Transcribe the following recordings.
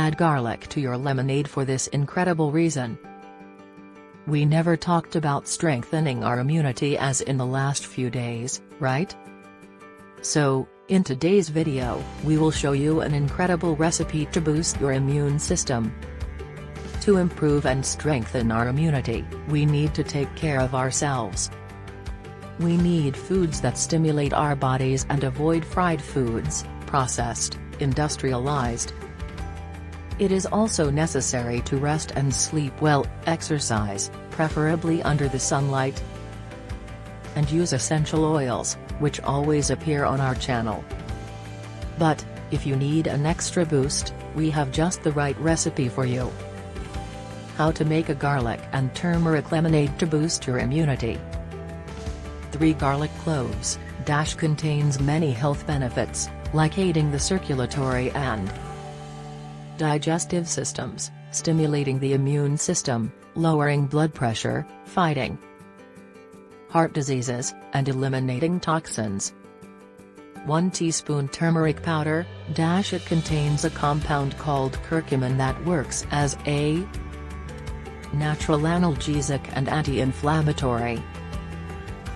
Add garlic to your lemonade for this incredible reason. We never talked about strengthening our immunity as in the last few days, right? So, in today's video, we will show you an incredible recipe to boost your immune system. To improve and strengthen our immunity, we need to take care of ourselves. We need foods that stimulate our bodies and avoid fried foods, processed, industrialized. It is also necessary to rest and sleep well, exercise, preferably under the sunlight, and use essential oils, which always appear on our channel. But, if you need an extra boost, we have just the right recipe for you. How to make a garlic and turmeric lemonade to boost your immunity. 3 garlic cloves, contains many health benefits, like aiding the circulatory and digestive systems, stimulating the immune system, lowering blood pressure, fighting heart diseases, and eliminating toxins. 1 teaspoon turmeric powder, it contains a compound called curcumin that works as a natural analgesic and anti-inflammatory.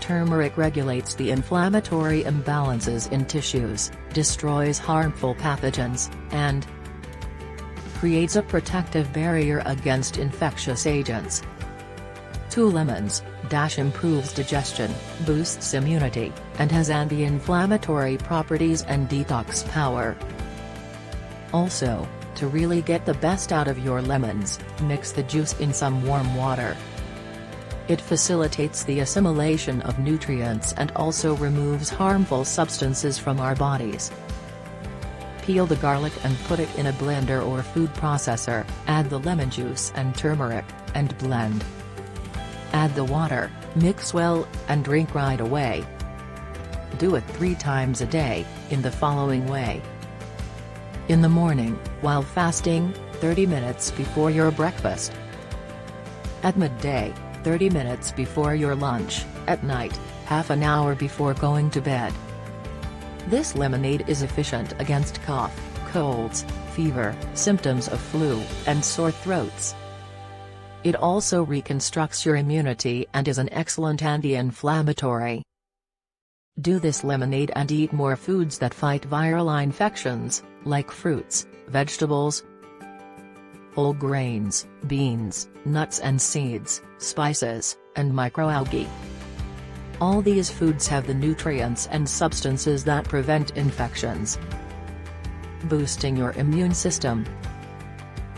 Turmeric regulates the inflammatory imbalances in tissues, destroys harmful pathogens, and creates a protective barrier against infectious agents. 2 lemons, improves digestion, boosts immunity, and has anti-inflammatory properties and detox power. Also, to really get the best out of your lemons, mix the juice in some warm water. It facilitates the assimilation of nutrients and also removes harmful substances from our bodies. Peel the garlic and put it in a blender or food processor, add the lemon juice and turmeric, and blend. Add the water, mix well, and drink right away. Do it 3 times a day, in the following way. In the morning, while fasting, 30 minutes before your breakfast. At midday, 30 minutes before your lunch, at night, half an hour before going to bed. This lemonade is efficient against cough, colds, fever, symptoms of flu, and sore throats. It also reconstructs your immunity and is an excellent anti-inflammatory. Do this lemonade and eat more foods that fight viral infections, like fruits, vegetables, whole grains, beans, nuts and seeds, spices, and microalgae. All these foods have the nutrients and substances that prevent infections. Boosting your immune system.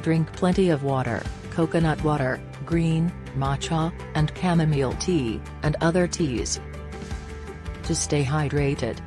Drink plenty of water, coconut water, green, matcha, and chamomile tea, and other teas. To stay hydrated.